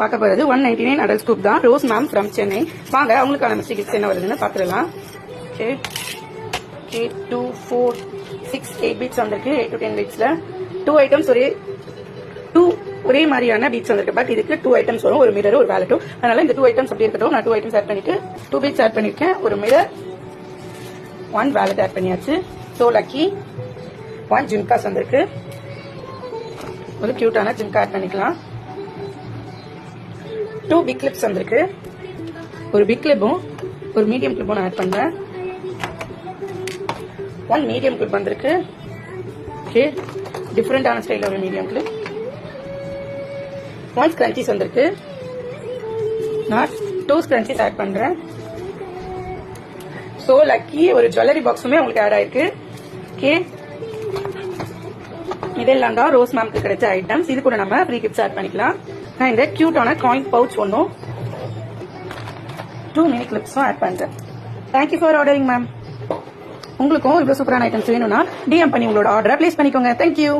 பார்க்க போறது 199 adult scoop தான். Rose ma'am from Chennai. வாங்க அவங்களுக்கான மிஸ்டி கிஃப்ட்ஸ் என்ன வருதுன்னு பாத்துடலாம். 8 2 4 6 8 பீட்ஸ் வந்திருக்கு. 8 to 10 பீட்ஸ்ல 2 ஐட்டம்ஸ் ஒரே மாதிரியான பீட்ஸ் வந்திருக்கு. பட் இதுக்கு 2 ஐட்டம்ஸ் வரும், ஒரு மிரர் ஒரு வேலட்டும். அதனால இந்த 2 ஐட்டம்ஸ் அப்படி இருக்கட்டும். நான் 2 ஐட்டம்ஸ் ஆட் பண்ணிட்டு 2 பீட்ஸ் ஆட் பண்ணிருக்கேன், ஒரு மிரர் 1 வேலட் ஆட் பண்ணியாச்சு. சோ லக்கி 1 ஜிம்காஸ் வந்திருக்கு, ஒரு கியூட்டான ஜிம்கா ஆட் பண்ணிக்கலாம். 2 பிக் கிளிப்ஸ் வந்திருக்கு, ஒரு பிக் கிளிப்பும் ஒரு மீடியம் கிளிப்பும் நான் ஆட் பண்றேன். 1 மீடியம் கிளிப் வந்திருக்கு. ஓகே, டிஃபரெண்டான ஸ்டைல ஒரு மீடியம் கிளிப். 1 ஸ்க்ரன்ச்சீஸ் வந்திருக்கு, நான் 2 ஸ்க்ரன்ச்சீஸ் ஆட் பண்றேன். சோ லக்கி ஒரு ஜுவல்லரி பாக்ஸுமே உங்களுக்கு ஆட் ஆயிருக்கு. ஓகே, இதெல்லாம் தான் ரோஸ் மேம்க்கு கிடைச்ச ஐட்டம்ஸ். இது கூட நம்ம ஃப்ரீ கிஃப்ட்ஸ் ஆட் பண்ணிக்கலாம். நான் இந்த கியூட்டான காயின் பவுச் ஒன்னும் 2 மினி கிளிப்ஸும் ஆட் பண்றேன். Thank you for ordering ma'am. உங்களுக்கும் இவ்வளவு சூப்பரான ஐட்டம்ஸ் வேணும்னா DM பண்ணி உங்களோட ஆர்டரை பிளேஸ் பண்ணிக்கோங்க. தேங்க்யூ.